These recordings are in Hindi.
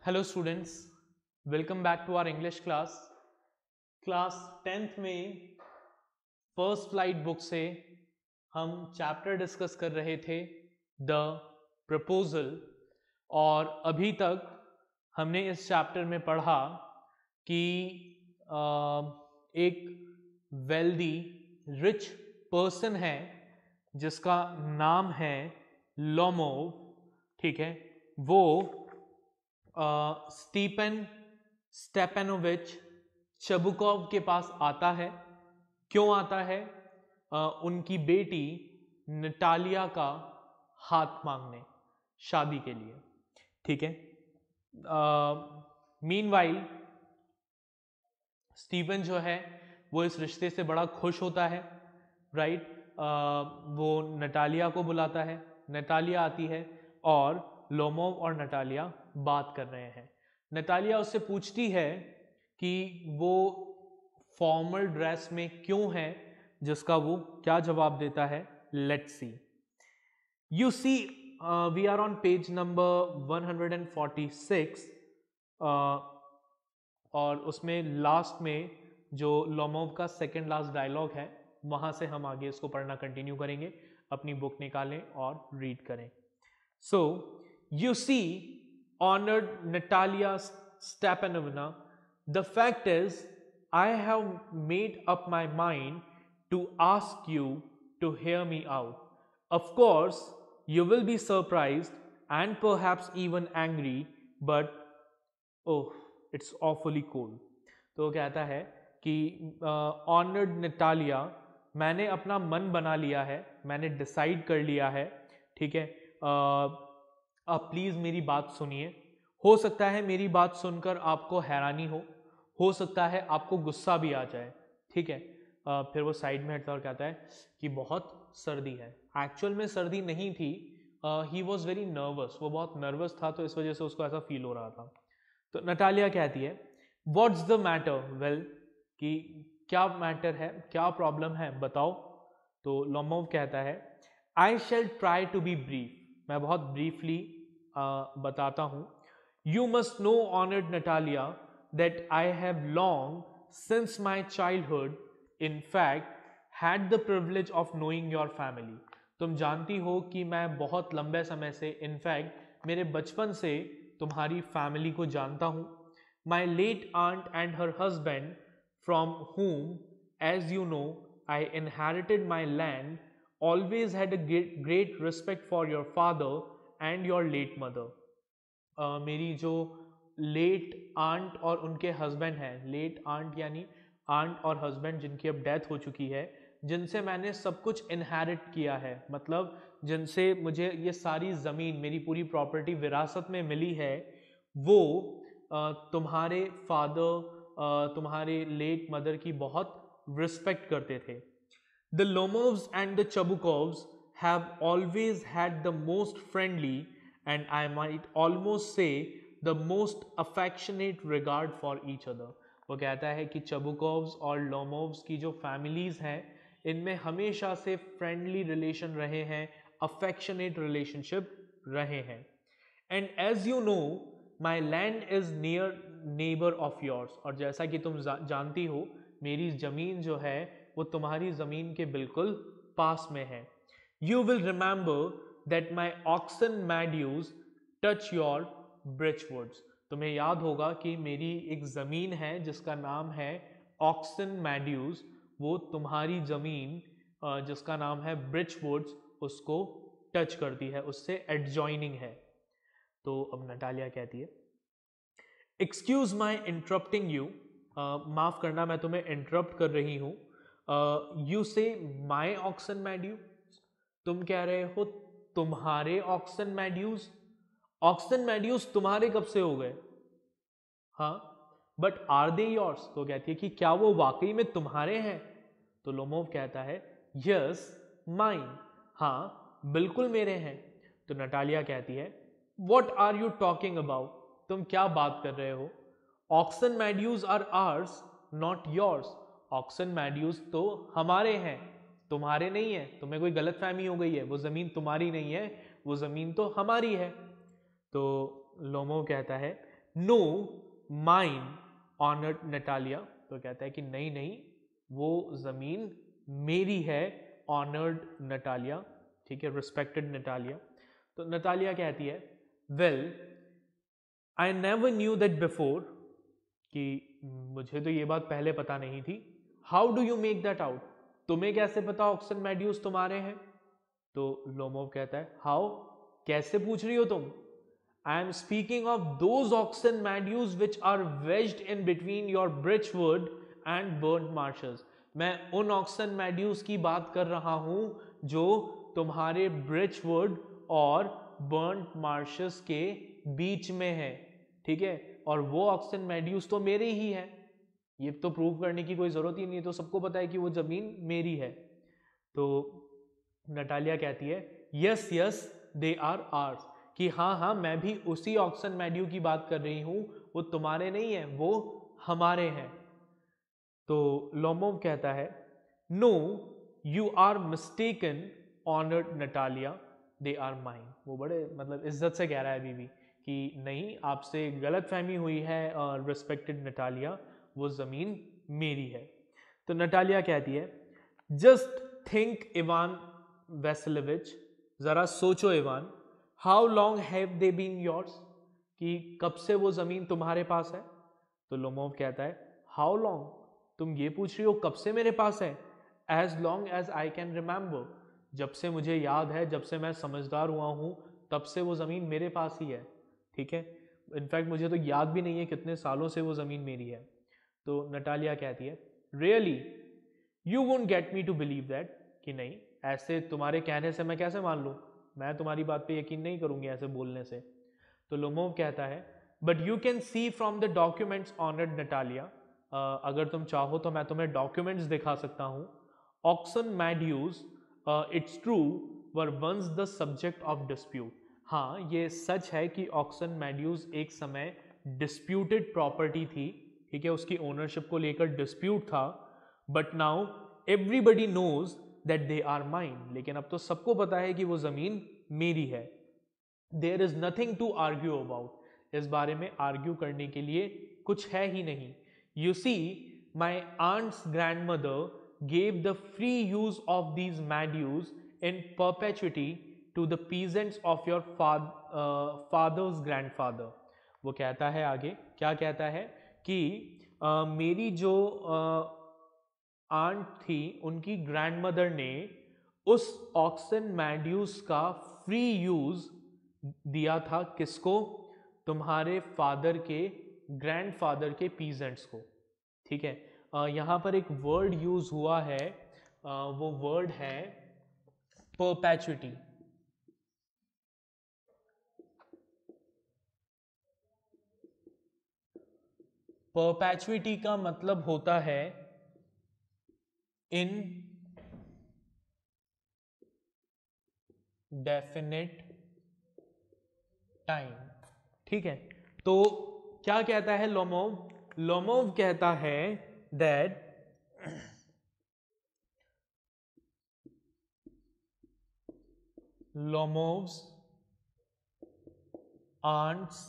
Hello students, welcome back to our English class 10th में फर्स्ट फ्लाइट बुक से हम चैप्टर डिस्कस कर रहे थे द प्रपोजल। और अभी तक हमने इस चैप्टर में पढ़ा कि एक वेल्दी रिच पर्सन है जिसका नाम है लोमोव। ठीक है, वो स्टीफन स्टेपनोविच चबुकॉव के पास आता है। क्यों आता है? उनकी बेटी नटालिया का हाथ मांगने, शादी के लिए। ठीक है। मीनवाइल स्टीफन जो है वो इस रिश्ते से बड़ा खुश होता है। राइट। वो नटालिया को बुलाता है, नटालिया आती है और लोमोव और नटालिया बात कर रहे हैं। नटालिया उससे पूछती है कि वो फॉर्मल ड्रेस में क्यों है, जिसका वो क्या जवाब देता है। Let's see. You see, we are on page number 146 और उसमें लास्ट में जो लोमोव का सेकेंड लास्ट डायलॉग है, वहां से हम आगे इसको पढ़ना कंटिन्यू करेंगे। अपनी बुक निकालें और रीड करें। So, you see, honored Natalia Stepanovna, the fact is, I have made up my mind to ask you to hear me out. Of course, you will be surprised and perhaps even angry, but oh, it's awfully cool. तो वो कहता है कि ऑनर्ड नटालिया, मैंने अपना मन बना लिया है, मैंने डिसाइड कर लिया है। ठीक है, आप प्लीज़ मेरी बात सुनिए। हो सकता है मेरी बात सुनकर आपको हैरानी हो सकता है आपको गुस्सा भी आ जाए। ठीक है। फिर वो साइड में हटता और कहता है कि बहुत सर्दी है। एक्चुअल में सर्दी नहीं थी, ही वॉज वेरी नर्वस, वो बहुत नर्वस था, तो इस वजह से उसको ऐसा फील हो रहा था। तो नटालिया कहती है, व्हाट्स द मैटर? वेल, कि क्या मैटर है, क्या प्रॉब्लम है, बताओ। तो लोमोव कहता है, I shall try to be brief, मैं बहुत ब्रीफली बताता हूं। You must know honoured Natalia that I have long since my childhood in fact had the privilege of knowing your family. तुम जानती हो कि मैं बहुत लंबे समय से, इनफैक्ट मेरे बचपन से तुम्हारी फैमिली को जानता हूं। My late aunt and her husband, from whom, as you know, I inherited my land, always had a great respect for your father and your late mother. मेरी जो लेट आंट और उनके हस्बैंड हैं, लेट आंट यानी आंट और हस्बैंड जिनकी अब डेथ हो चुकी है, जिनसे मैंने सब कुछ इनहेरिट किया है, मतलब जिनसे मुझे ये सारी ज़मीन, मेरी पूरी प्रॉपर्टी विरासत में मिली है, वो तुम्हारे फादर, तुम्हारे लेट मदर की बहुत रिस्पेक्ट करते थे। The Lomovs and the Chabukovs have always had the most friendly and I might almost say the most affectionate regard for each other. वो कहता है कि चबुकोव्स और लोमोव्स की जो फैमिलीज हैं, इनमें हमेशा से फ्रेंडली रिलेशन रहे हैं, अफेक्शनेट रिलेशनशिप रहे हैं। And as you know, my land is near neighbour of yours, और जैसा कि तुम जानती हो, मेरी जमीन जो है वो तुम्हारी जमीन के बिल्कुल पास में है। You will remember that my Oxen Meadows touch your birchwoods. तुम्हें याद होगा कि मेरी एक जमीन है जिसका नाम है ऑक्सन मैड्यूज, वो तुम्हारी जमीन जिसका नाम है ब्रिचवुड्स, उसको टच करती है, उससे एडजॉइनिंग है। तो अब नटालिया कहती है, एक्सक्यूज माई इंटरप्टिंग यू, माफ करना मैं तुम्हें इंटरप्ट कर रही हूं। यू से माई ऑक्सन मैड्यूज, तुम कह रहे हो तुम्हारे ऑक्सन मैड्यूज। ऑक्सन मैड्यूज तुम्हारे कब से हो गए? हाँ, बट आर दे योर्स? तो कहती है कि क्या वो वाकई में तुम्हारे हैं? तो लोमोव कहता है, यस माइन, हाँ बिल्कुल मेरे हैं। तो नटालिया कहती है, what are you talking about? तुम क्या बात कर रहे हो? Oxen मैड्यूज are ours not yours. Oxen Meadows तो हमारे हैं, तुम्हारे नहीं है। तुम्हें कोई गलतफहमी हो गई है, वो जमीन तुम्हारी नहीं है, वो जमीन तो हमारी है। तो लोमोव कहता है, नो माइन ऑनर्ड नटालिया, तो कहता है कि नहीं नहीं वो जमीन मेरी है, ऑनर्ड नटालिया, ठीक है, रिस्पेक्टेड नटालिया। तो नटालिया कहती है well I never knew that before, कि मुझे तो ये बात पहले पता नहीं थी। How do you make that out, तुम्हें कैसे पता ऑक्सन मेड्यूस तुम्हारे हैं? तो लोमोव कहता है हाउ, कैसे पूछ रही हो तुम? I am speaking of those Oxen Meadows which are wedged in between your birchwood and burnt marshes. मैं उन ऑक्सन मेड्यूस की बात कर रहा हूं जो तुम्हारे ब्रिचवुड और बर्न्ट मार्शेस के बीच में है, ठीक है, और वो ऑक्सन मेड्यूस तो मेरे ही है, ये तो प्रूव करने की कोई जरूरत ही नहीं है, तो सबको पता है कि वो जमीन मेरी है। तो नटालिया कहती है yes yes they are ours, कि हाँ हाँ मैं भी उसी ऑक्सन मेड्यू की बात कर रही हूं, वो तुम्हारे नहीं है, वो हमारे हैं। तो लोमोव कहता है no you are mistaken honoured Natalia, they are mine. वो बड़े मतलब इज्जत से कह रहा है अभी भी कि नहीं आपसे गलत फहमी हुई है, रिस्पेक्टेड नटालिया, वो जमीन मेरी है। तो नटालिया कहती है जस्ट थिंक इवान वेसेलोविच, जरा सोचो Ivan, how long have they been yours, कि कब से वो जमीन तुम्हारे पास है? तो लोमोव कहता है हाउ लॉन्ग, तुम ये पूछ रही हो कब से मेरे पास है? As long as I can remember, जब से मुझे याद है, जब से मैं समझदार हुआ हूं, तब से वो जमीन मेरे पास ही है, ठीक है। इनफैक्ट मुझे तो याद भी नहीं है कितने सालों से वो जमीन मेरी है। तो नटालिया कहती है really you won't get me to believe that, कि नहीं ऐसे तुम्हारे कहने से मैं कैसे मान लूं, मैं तुम्हारी बात पे यकीन नहीं करूंगी ऐसे बोलने से। तो लोमोव कहता है but you can see from the documents honoured Natalia, अगर तुम चाहो तो मैं तुम्हें डॉक्यूमेंट्स दिखा सकता हूं। Oxen meadows it's true were once the subject of dispute, हाँ ये सच है कि ऑक्सन मेड्यूस एक समय डिस्प्यूटेड प्रॉपर्टी थी, ठीक है, उसकी ओनरशिप को लेकर डिस्प्यूट था, but now everybody knows that they are mine, लेकिन अब तो सबको पता है कि वो जमीन मेरी है। There is nothing to argue about, इस बारे में आर्ग्यू करने के लिए कुछ है ही नहीं। You see my aunt's grandmother gave the free use of these meadows in perpetuity to the peasants of your father's grandfather. वो कहता है आगे, क्या कहता है कि मेरी जो आंट थी उनकी ग्रैंडमदर ने उस ऑक्सन मेड्यूस का फ्री यूज दिया था, किसको? तुम्हारे फादर के ग्रैंडफादर के पीजेंट्स को, ठीक है। यहां पर एक वर्ड यूज हुआ है, वो वर्ड है परपेचुटी। परपेचुटी का मतलब होता है इन डेफिनेट टाइम, ठीक है। तो क्या कहता है लोमोव? लोमोव कहता है दैट लोमोव्स आंट्स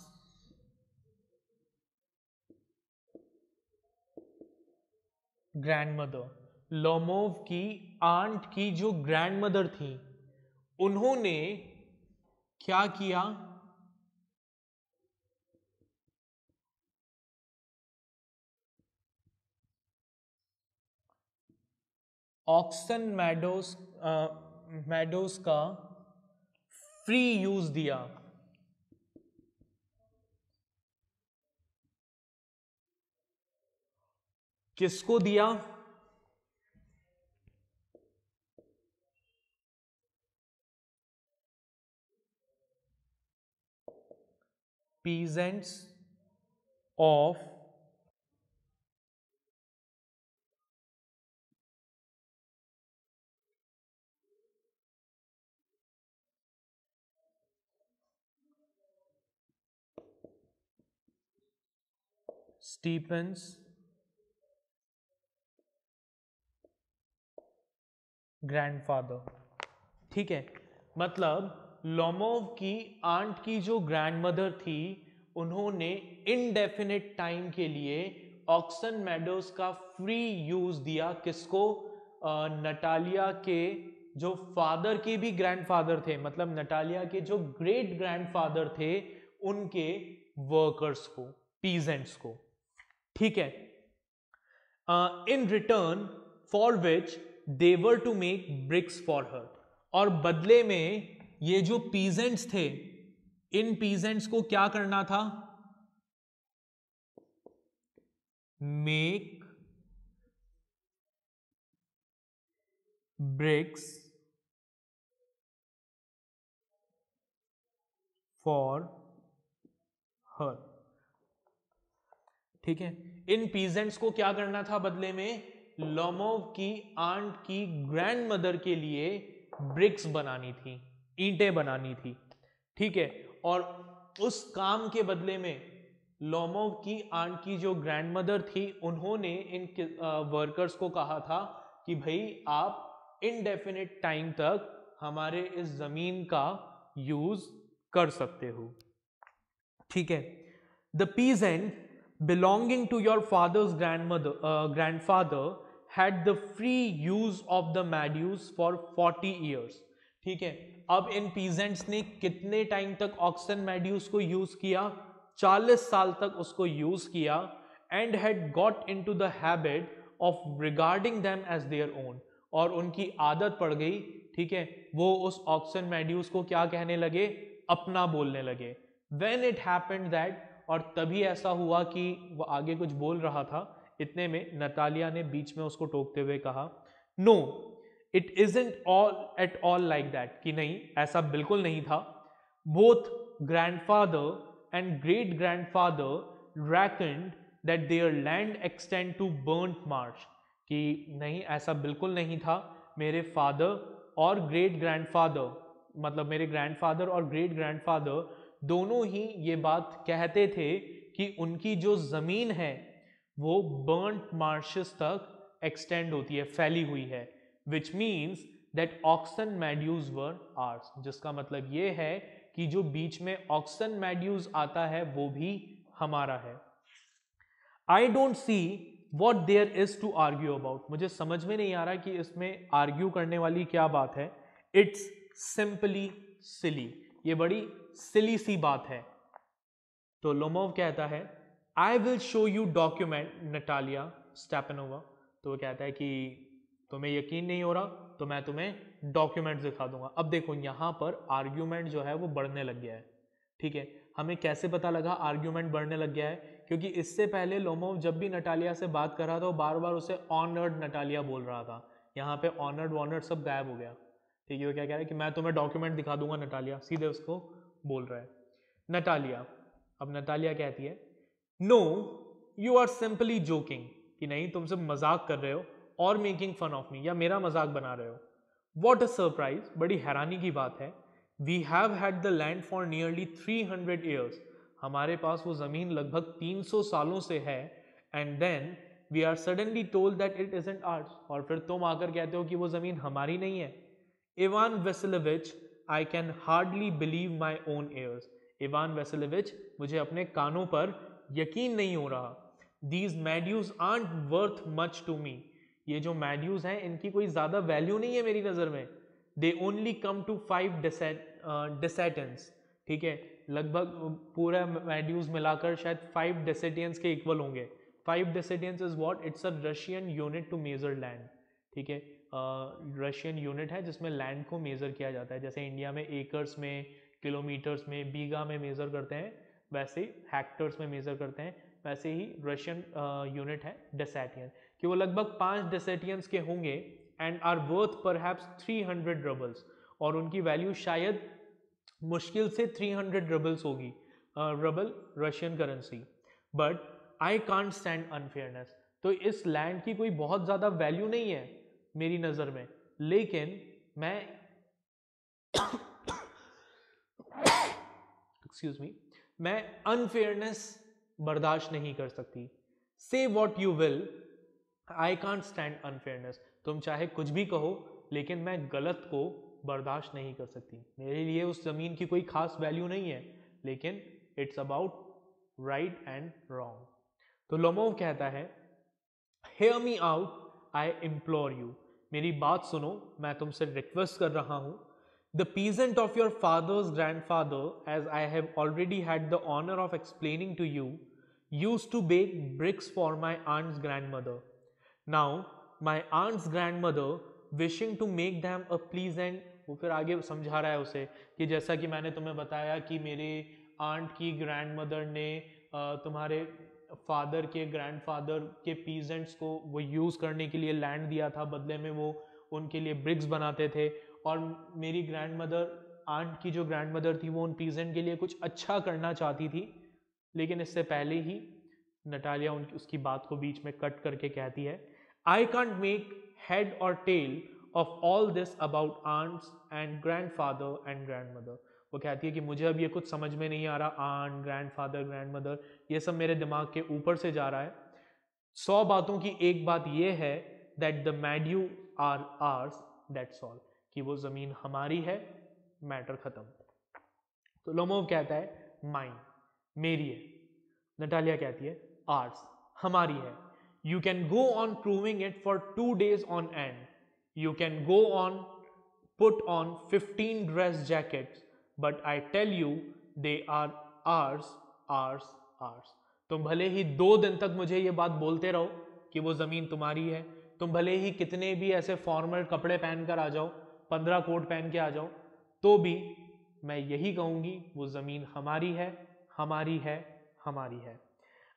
ग्रैंडमदर, लोमोव की आंट की जो ग्रैंडमदर थी उन्होंने क्या किया? ऑक्सन मैडोज का फ्री यूज दिया। किसको दिया? पीजेंट्स ऑफ स्टीफेंस ग्रैंडफादर, ठीक है। मतलब लोमोव की आंट की जो ग्रैंडमदर थी उन्होंने इनडेफिनिट टाइम के लिए ऑक्सन मेडोज का फ्री यूज दिया। किसको? नटालिया के जो फादर के भी ग्रैंडफादर थे, मतलब नटालिया के जो ग्रेट ग्रैंडफादर थे, उनके वर्कर्स को, पीजेंट्स को। ठीक है। In return for which they were to make bricks for her, और बदले में ये जो पीजेंट्स थे, इन पीजेंट्स को क्या करना था? Make bricks for her. ठीक है। इन पीजेंट्स को क्या करना था बदले में? लोमोव की आंट की ग्रैंड मदर के लिए ब्रिक्स बनानी थी, ईंटें बनानी थी। ठीक है। और उस काम के बदले में लोमोव की आंट की जो ग्रैंड मदर थी, उन्होंने इन वर्कर्स को कहा था कि भाई आप इनडेफिनिट टाइम तक हमारे इस जमीन का यूज कर सकते हो। ठीक है। The peasant belonging to your father's grandfather had the free use of the meadows for 40 years। ठीक है। अब इन पीजेंट्स ने कितने टाइम तक ऑक्सन मेड्यूज को यूज किया? 40 साल तक उसको यूज किया। And had got into the habit of regarding them as their own, और उनकी आदत पड़ गई। ठीक है। वो उस ऑक्सन मेड्यूज को क्या कहने लगे? अपना बोलने लगे। When it happened that, और तभी ऐसा हुआ कि वो आगे कुछ बोल रहा था, इतने में नतालिया ने बीच में उसको टोकते हुए कहा, no it isn't all at all like that, कि नहीं ऐसा बिल्कुल नहीं था। Both grandfather and great grandfather reckoned that their land extend to burnt marsh, कि नहीं ऐसा बिल्कुल नहीं था। मेरे फादर और ग्रेट ग्रैंडफादर, मतलब मेरे ग्रैंडफादर और ग्रेट ग्रैंडफादर दोनों ही ये बात कहते थे कि उनकी जो जमीन है वो बर्न्ट मार्शेस तक एक्सटेंड होती है, फैली हुई है। Which means that Oxen Meadows were ours, जिसका मतलब ये है कि जो बीच में ऑक्सन मेड्यूज आता है वो भी हमारा है। I don't see what there is to argue about, मुझे समझ में नहीं आ रहा कि इसमें आर्ग्यू करने वाली क्या बात है। इट्स सिंपली सिली, ये बड़ी सिली सी बात है। तो लोमोव कहता है, I will show you document Natalia Stepanova. तो वो कहता है कि तुम्हें यकीन नहीं हो रहा तो मैं तुम्हें डॉक्यूमेंट दिखा दूंगा। अब देखो यहां पर आर्ग्यूमेंट जो है वो बढ़ने लग गया है। ठीक है। हमें कैसे पता लगा आर्ग्यूमेंट बढ़ने लग गया है? क्योंकि इससे पहले लोमोव जब भी नटालिया से बात कर रहा था वो बार बार उसे ऑनर्ड नटालिया बोल रहा था। यहाँ पे ऑनर्ड वॉनर्ड सब गायब हो गया। ठीक है। वो क्या कह रहा है कि मैं तुम्हें डॉक्यूमेंट दिखा दूंगा, नटालिया सीधे उसको बोल रहा है। नटालिया, अब नटालिया कहती है, no you are simply joking, कि नहीं तुम सब मजाक कर रहे हो, और मेकिंग फन ऑफ मी, या मेरा मजाक बना रहे हो। वॉट अ सरप्राइज, बड़ी हैरानी की बात है। We have had the land for nearly 300 years, हमारे पास वो जमीन लगभग 300 सालों से है। And then we are suddenly told that it isn't ours, और फिर तुम आकर कहते हो कि वो जमीन हमारी नहीं है। Ivan Vassilevitch, I can hardly believe my own ears, Ivan Vassilevitch, मुझे अपने कानों पर यकीन नहीं हो रहा। These meadows aren't worth much to me, ये जो मेड्यूज हैं इनकी कोई ज्यादा वैल्यू नहीं है मेरी नजर में। दे ओनली कम टू 5 डेसेटेंस, ठीक है, लगभग पूरा मेड्यूज मिलाकर शायद 5 डेसेटियंस के इक्वल होंगे। 5 dessiatins is what? It's a Russian unit to measure land. ठीक है। रशियन यूनिट है जिसमें लैंड को मेजर किया जाता है। जैसे इंडिया में एकर्स में, किलोमीटर्स में, बीघा में मेजर करते हैं, वैसे ही हेक्टर्स में मेजर करते हैं, वैसे ही रशियन यूनिट है डेसेटियन, कि वो लगभग 5 डेसेटियंस के होंगे and are worth perhaps 300 roubles, और उनकी वैल्यू शायद मुश्किल से 300 रबल्स होगी, rouble Russian currency. But I can't stand unfairness, तो इस लैंड की कोई बहुत ज़्यादा वैल्यू नहीं है मेरी नज़र में, लेकिन मैं एक्सक्यूज मी, मैं अनफेयरनेस बर्दाश्त नहीं कर सकती। से what you will, I can't stand unfairness, तुम चाहे कुछ भी कहो लेकिन मैं गलत को बर्दाश्त नहीं कर सकती। मेरे लिए उस जमीन की कोई खास वैल्यू नहीं है, लेकिन it's about right and wrong. तो लोमोव कहता है hear me out, I implore you, मेरी बात सुनो, मैं तुमसे रिक्वेस्ट कर रहा हूं। The peasant of your father's grandfather, as I have already had the honour of explaining to you, used to bake bricks for my aunt's grandmother. Now my aunt's grandmother wishing to make them a pleasant, वो फिर आगे समझा रहा है उसे कि जैसा कि मैंने तुम्हें बताया कि मेरे आंट की ग्रैंडमदर ने तुम्हारे फादर के ग्रैंडफादर के पीजेंट्स को वो यूज़ करने के लिए लैंड दिया था, बदले में वो उनके लिए ब्रिक्स बनाते थे, और मेरी ग्रैंडमदर, आंट की जो ग्रैंडमदर थी, वो उन पीजेंट के लिए कुछ अच्छा करना चाहती थी, लेकिन इससे पहले ही नटालिया उसकी बात को बीच में कट करके कहती है I can't make head or tail of all this about aunts and grandfather and grandmother. वो कहती है कि मुझे अब ये कुछ समझ में नहीं आ रहा, आंट, ग्रैंडफादर, ग्रैंडमदर, ये सब मेरे दिमाग के ऊपर से जा रहा है। 100 बातों की एक बात ये है that the meadow are ours, that's all, कि वो जमीन हमारी है, मैटर खत्म। तो लोमोव कहता है माइन, मेरी है। नटालिया कहती है आर्स, हमारी है। You can go on proving it for 2 days on and, you can go on put on 15 dress jackets, but I tell you they are ours, ours, ours। तुम भले ही 2 दिन तक मुझे ये बात बोलते रहो कि वो जमीन तुम्हारी है, तुम भले ही कितने भी ऐसे फॉर्मल कपड़े पहनकर आ जाओ, 15 कोट पहन के आ जाओ, तो भी मैं यही कहूंगी वो जमीन हमारी है, हमारी है, हमारी है।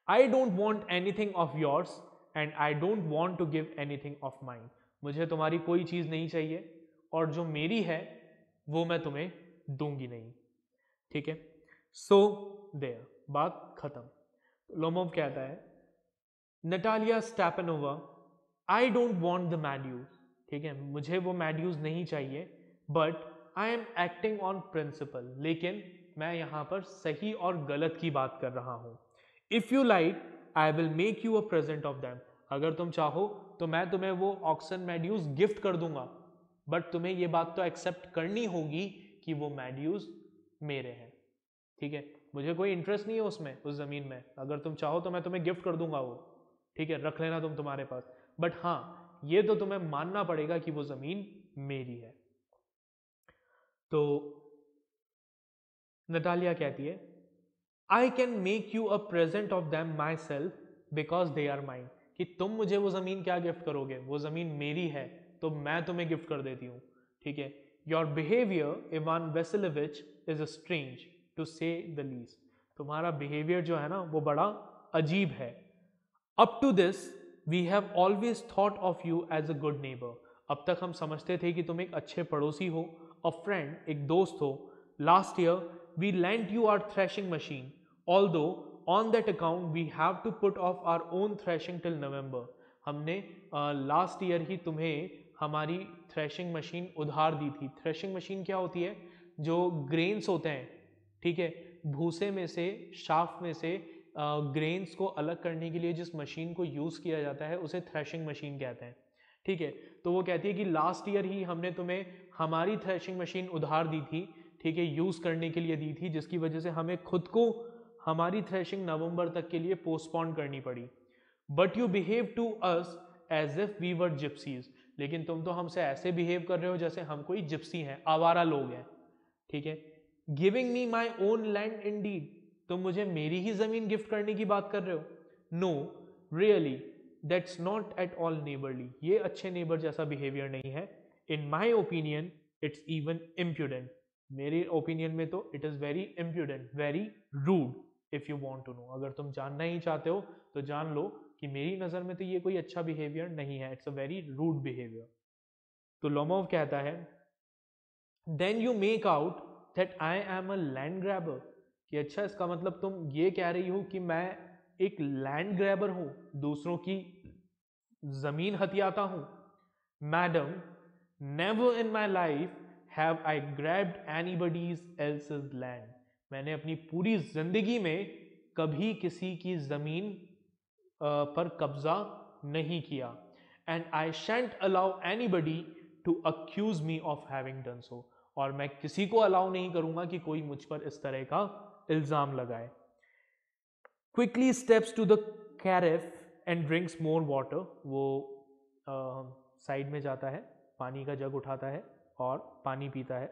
I don't want anything of yours and I don't want to give anything of mine. मुझे तुम्हारी कोई चीज नहीं चाहिए, और जो मेरी है वो मैं तुम्हें दूंगी नहीं। ठीक है, सो देयर, बात खत्म। लोमोव कहता है Natalia Stepanovna, I don't want the meadows, ठीक है, मुझे वो मैड्यूज नहीं चाहिए, but I am acting on principle, लेकिन मैं यहां पर सही और गलत की बात कर रहा हूं। If you like I will make you a present of them, अगर तुम चाहो तो मैं तुम्हें वो ऑक्सन मैड्यूज गिफ्ट कर दूंगा, बट तुम्हें ये बात तो एक्सेप्ट करनी होगी कि वो मैड्यूज मेरे हैं। ठीक है, मुझे कोई इंटरेस्ट नहीं है उसमें, उस जमीन में, अगर तुम चाहो तो मैं तुम्हें गिफ्ट कर दूंगा वो, ठीक है, रख लेना तुम तुम्हारे पास, बट हाँ ये तो तुम्हें मानना पड़ेगा कि वो जमीन मेरी है। तो नटालिया कहती है I can make you a present of them myself because they are mine, कि तुम मुझे वो जमीन क्या गिफ्ट करोगे, वो जमीन मेरी है तो मैं तुम्हें गिफ्ट कर देती हूं। ठीक है, your behaviour Ivan Vassilevitch is strange to say the least, तुम्हारा बिहेवियर जो है ना वो बड़ा अजीब है। Up to this we have always thought of you as a good neighbour, अब तक हम समझते थे कि तुम एक अच्छे पड़ोसी हो, अ फ्रेंड, एक दोस्त हो। Last year we lent you our threshing machine, although on that account we have to put off our own threshing till November, हमने लास्ट ईयर ही तुम्हें हमारी थ्रेशिंग मशीन उधार दी थी। थ्रेशिंग मशीन क्या होती है, जो ग्रेन्स होते हैं, ठीक है, भूसे में से, शाफ्ट में से ग्रेन्स को अलग करने के लिए जिस मशीन को यूज़ किया जाता है उसे थ्रेशिंग मशीन कहते हैं। ठीक है, तो वो कहती है कि लास्ट ईयर ही हमने तुम्हें हमारी थ्रेशिंग मशीन उधार दी थी, ठीक है, यूज़ करने के लिए दी थी, जिसकी वजह से हमें खुद को हमारी थ्रेशिंग नवंबर तक के लिए पोस्टपोन करनी पड़ी। But you behave to us as if we were gypsies, लेकिन तुम तो हमसे ऐसे बिहेव कर रहे हो जैसे हम कोई जिप्सी हैं, आवारा लोग हैं। ठीक है, giving me my own land Indeed, तुम मुझे मेरी ही जमीन गिफ्ट करने की बात कर रहे हो। No really that's not at all neighbourly, ये अच्छे नेबर जैसा बिहेवियर नहीं है। In my opinion it's even impudent, मेरे ओपिनियन में तो it is very impudent, very rude. If you want to know, अगर तुम जानना ही चाहते हो तो जान लो कि मेरी नज़र में तो ये कोई अच्छा बिहेवियर नहीं है, it's a very rude behaviour. तो लोमोव कहता है then you make out that I am a land grabber, कि अच्छा इसका मतलब तुम ये कह रही हो कि मैं एक लैंड ग्रैबर हूं, दूसरों की जमीन हथियाता हूं। Madam never in my life have I grabbed anybody's else's land, मैंने अपनी पूरी जिंदगी में कभी किसी की जमीन पर कब्जा नहीं किया। And I shan't allow anybody to accuse me of having done so, और मैं किसी को अलाउ नहीं करूंगा कि कोई मुझ पर इस तरह का इल्जाम लगाए। Quickly steps to the carafe and drinks more water, वो साइड में जाता है, पानी का जग उठाता है और पानी पीता है।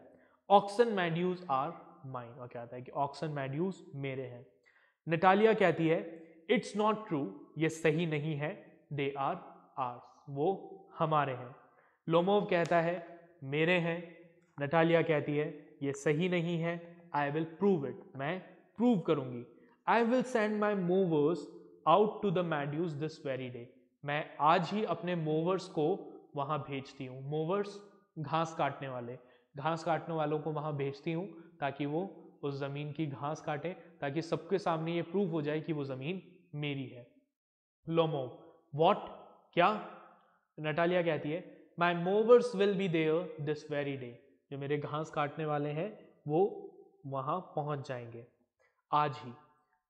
ऑक्सन मैड्यूज आर माइन, और कहता है कि ऑक्सन मैड्यूज मेरे हैं। नटालिया कहती है इट्स नॉट ट्रू, ये सही नहीं है, दे आर आर्स, वो हमारे हैं। लोमोव कहता है मेरे हैं। नटालिया कहती है ये सही नहीं है, आई विल प्रूव इट, मैं प्रूव करूंगी। I will send my mowers out to the meadows this very day, मैं आज ही अपने मूवर्स को वहां भेजती हूँ। मूवर्स घास काटने वाले, घास काटने वालों को वहां भेजती हूँ ताकि वो उस जमीन की घास काटे, ताकि सबके सामने ये प्रूव हो जाए कि वो जमीन मेरी है। लोमोव व्हाट, क्या? नटालिया कहती है my mowers will be there this very day, जो मेरे घास काटने वाले हैं वो वहां पहुंच जाएंगे आज ही।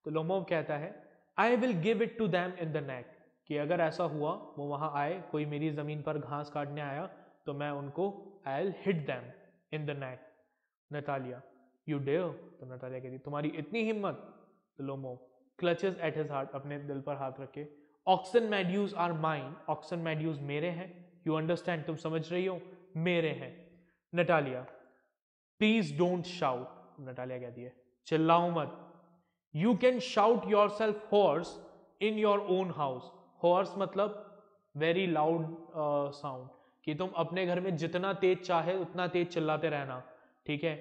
तो लोमोव कहता है I will give it to them in the neck, कि अगर ऐसा हुआ वो वहां आए, कोई मेरी जमीन पर घास काटने आया, तो मैं उनको I will hit them in the neck. Natalia you dare, तो नटालिया कहती तुम्हारी इतनी हिम्मत? तो Lomov clutches at his heart, अपने दिल पर हाथ रखे, oxen मैड्यूज are mine, oxen meadows मेरे हैं, यू अंडरस्टैंड, तुम समझ रही हो, मेरे हैं। Natalia please don't shout, Natalia कहती है चिल्लाओ मत। You can shout yourself hoarse in your own house, hoarse मतलब वेरी लाउड साउंड, कि तुम अपने घर में जितना तेज चाहे उतना तेज चिल्लाते रहना, ठीक है,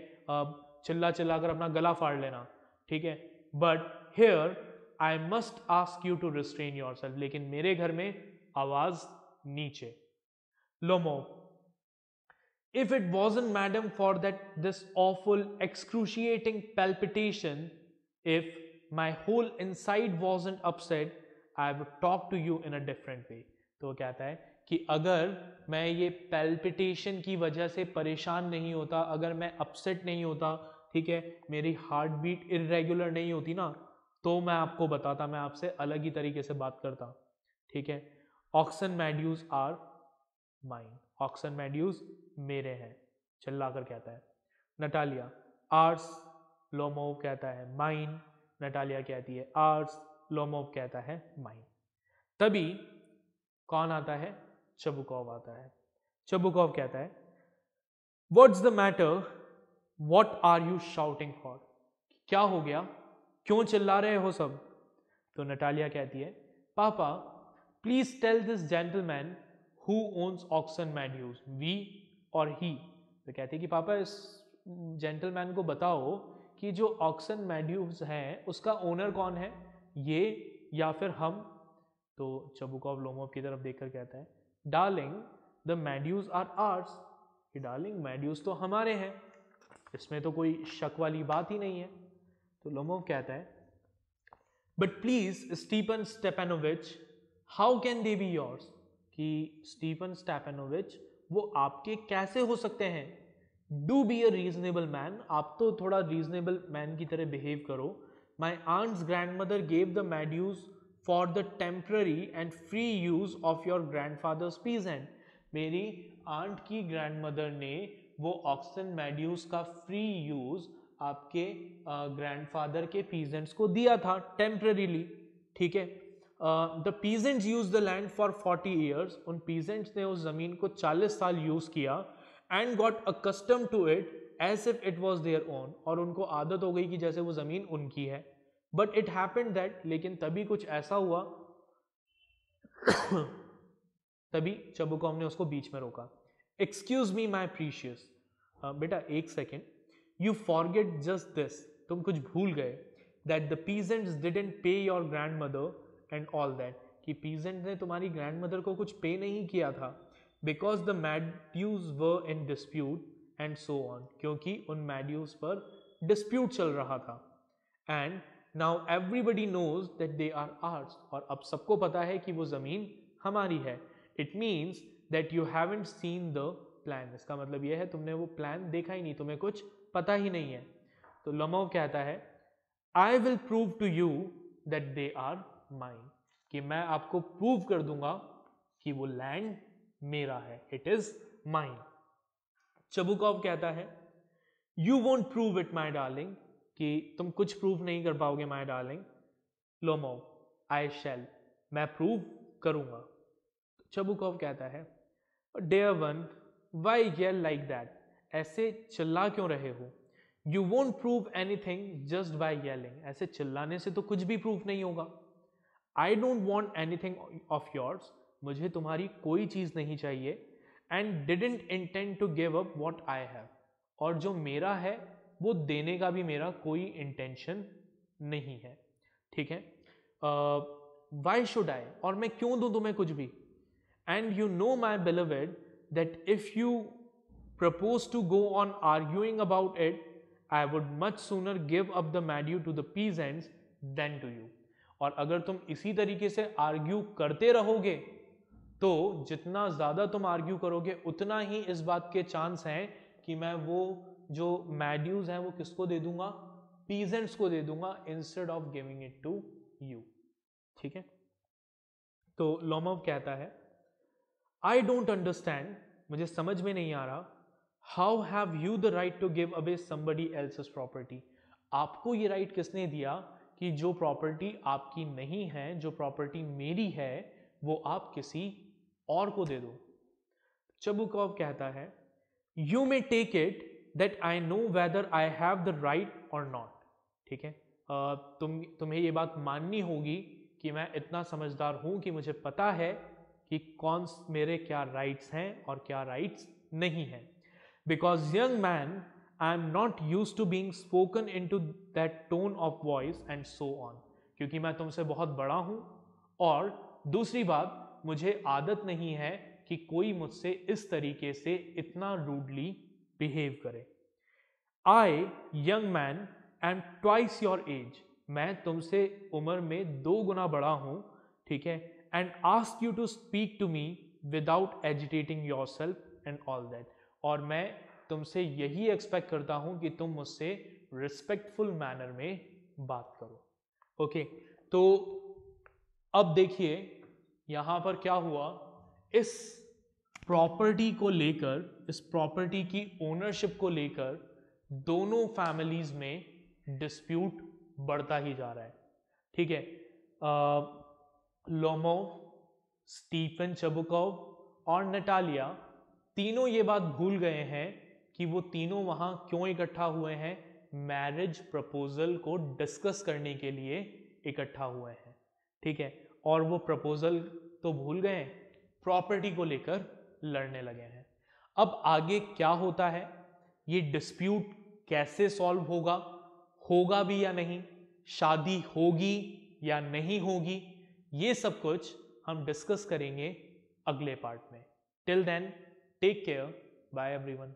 चिल्ला चिल्ला कर अपना गला फाड़ लेना, ठीक है। But here I must ask you to restrain yourself, लेकिन मेरे घर में आवाज नीचे। Lomov if it wasn't madam for that this awful excruciating palpitation, if my whole inside wasn't upset, I would talk to you in a different way। तो वो कहता है कि अगर मैं ये पैल्पिटेशन की वजह से परेशान नहीं होता, अगर मैं अपसेट नहीं होता, ठीक है, मेरी हार्ट बीट इरेगुलर नहीं होती ना, तो मैं आपको बताता, मैं आपसे अलग ही तरीके से बात करता, ठीक है। Oxen मैड्यूज are mine, oxen meadows मेरे हैं, चिल्लाकर कहता है। नटालिया आर्स, लोमोव कहता है माइन, नटालिया कहती है आर्स, लोमोव कहता है माइन। तभी कौन आता है? चबुकॉव आता है। चबुकॉव कहता है what's the matter, what are you shouting for, क्या हो गया, क्यों चिल्ला रहे हो सब? तो नटालिया कहती है papa please tell this gentleman who owns Oxen Meadows, we or he. तो कहती है कि पापा इस जेंटलमैन को बताओ कि जो ऑक्सन मैड्यूज हैं उसका ओनर कौन है, ये या फिर हम? तो चबुकॉव लोमोव की तरफ देखकर कहता है डार्लिंग द मैड्यूज आर आर्स, कि डार्लिंग मैड्यूज तो हमारे हैं, इसमें तो कोई शक वाली बात ही नहीं है। तो लोमोव कहता है but please Stephen Stepanovitch how can they be yours, कि स्टीफन स्टेपेनोविच वो आपके कैसे हो सकते हैं? Do be a reasonable man, आप तो थोड़ा रीजनेबल मैन की तरह बिहेव करो। My aunt's grandmother gave the meadows for the temporary and free use of your grandfather's peasant, मेरी आंट की ग्रैंडमदर ने वो ऑक्सन मैड्यूज का फ्री यूज आपके ग्रैंडफादर के पीजेंट्स को दिया था टेम्पररीली, ठीक है। The peasants use the land for 40 years, उन पीजेंट्स ने उस जमीन को 40 साल यूज किया, and got accustom to it as if it was their own, और उनको आदत हो गई कि जैसे वो जमीन उनकी है। बट इट हैपेंड दैट, लेकिन तभी कुछ ऐसा हुआ तभी चबुकॉव ने उसको बीच में रोका। एक्सक्यूज मी माई प्रीशियस, बेटा एक second, you forget just this, तुम कुछ भूल गए, that the peasants didn't pay your grandmother and all that, कि पीजेंट ने तुम्हारी ग्रैंडमदर को कुछ पे नहीं किया था, because the meadows were in dispute and so on, क्योंकि उन मैड्यूज पर डिस्प्यूट चल रहा था। And now everybody knows that they are ours, और अब सबको पता है कि वो जमीन हमारी है। It means that you haven't seen the plan, इसका मतलब यह है तुमने वो प्लान देखा ही नहीं, तुम्हें कुछ पता ही नहीं है। तो लोमोव कहता है I will prove to you that they are mine, कि मैं आपको प्रूव कर दूंगा कि वो लैंड मेरा है, इट इज माइन। चबुकॉव कहता है you won't prove it my darling, कि तुम कुछ प्रूव नहीं कर पाओगे माई डार्लिंग, लोमोव, आई शैल, मैं प्रूव करूंगा। चबुकॉव कहता है, dear one, why yell like that, ऐसे चिल्ला क्यों रहे हो? You won't prove anything just by yelling, ऐसे चिल्लाने से तो कुछ भी प्रूफ नहीं होगा। I don't want anything of yours, मुझे तुम्हारी कोई चीज नहीं चाहिए। And didn't intend to give up what I have, और जो मेरा है वो देने का भी मेरा कोई इंटेंशन नहीं है। ठीक है, वाई शुड आई, और मैं क्यों दूं तुम्हें कुछ भी? And you know my beloved that if you propose to go on arguing about it, I would much sooner give up the meadow to the peasants than to you. और अगर तुम इसी तरीके से आर्ग्यू करते रहोगे तो जितना ज्यादा तुम आर्ग्यू करोगे उतना ही इस बात के चांस हैं कि मैं वो जो मैड्यूज हैं वो किसको दे दूंगा? पीजेंट्स को दे दूंगा, instead of giving it to you. ठीक है, तो लोमोव कहता है, आई डोंट अंडरस्टैंड, मुझे समझ में नहीं आ रहा, how have you the right to give away somebody else's property, आपको ये राइट किसने दिया कि जो प्रॉपर्टी आपकी नहीं है, जो प्रॉपर्टी मेरी है, वो आप किसी और को दे दो। चबुकॉव कहता है, you may take it that I know whether I have the right or not. ठीक है, तुम्हें ये बात माननी होगी कि मैं इतना समझदार हूं कि मुझे पता है कि कौन मेरे क्या राइट्स हैं और क्या राइट्स नहीं हैं। Because young man, I am not use to being spoken in to that tone of voice and so on, क्योंकि मैं तुमसे बहुत बड़ा हूं, और दूसरी बात, मुझे आदत नहीं है कि कोई मुझसे इस तरीके से इतना रूडली बिहेव करे। I young man am twice your age, मैं तुमसे उम्र में 2 गुना बड़ा हूं। ठीक है, and ask you to speak to me without agitating yourself and all that, और मैं तुमसे यही एक्सपेक्ट करता हूं कि तुम मुझसे रिस्पेक्टफुल मैनर में बात करो। ओके, तो अब देखिए यहां पर क्या हुआ, इस प्रॉपर्टी को लेकर, इस प्रॉपर्टी की ओनरशिप को लेकर दोनों फैमिलीज में डिस्प्यूट बढ़ता ही जा रहा है। ठीक है, लोमोव, स्टीफन चबुकॉव और नटालिया तीनों ये बात भूल गए हैं कि वो तीनों वहां क्यों इकट्ठा हुए हैं, मैरिज प्रपोजल को डिस्कस करने के लिए इकट्ठा हुए हैं। ठीक है, और वो प्रपोजल तो भूल गए, प्रॉपर्टी को लेकर लड़ने लगे हैं। अब आगे क्या होता है, ये डिस्प्यूट कैसे सॉल्व होगा, होगा भी या नहीं, शादी होगी या नहीं होगी, ये सब कुछ हम डिस्कस करेंगे अगले पार्ट में। Till then, take care, bye everyone.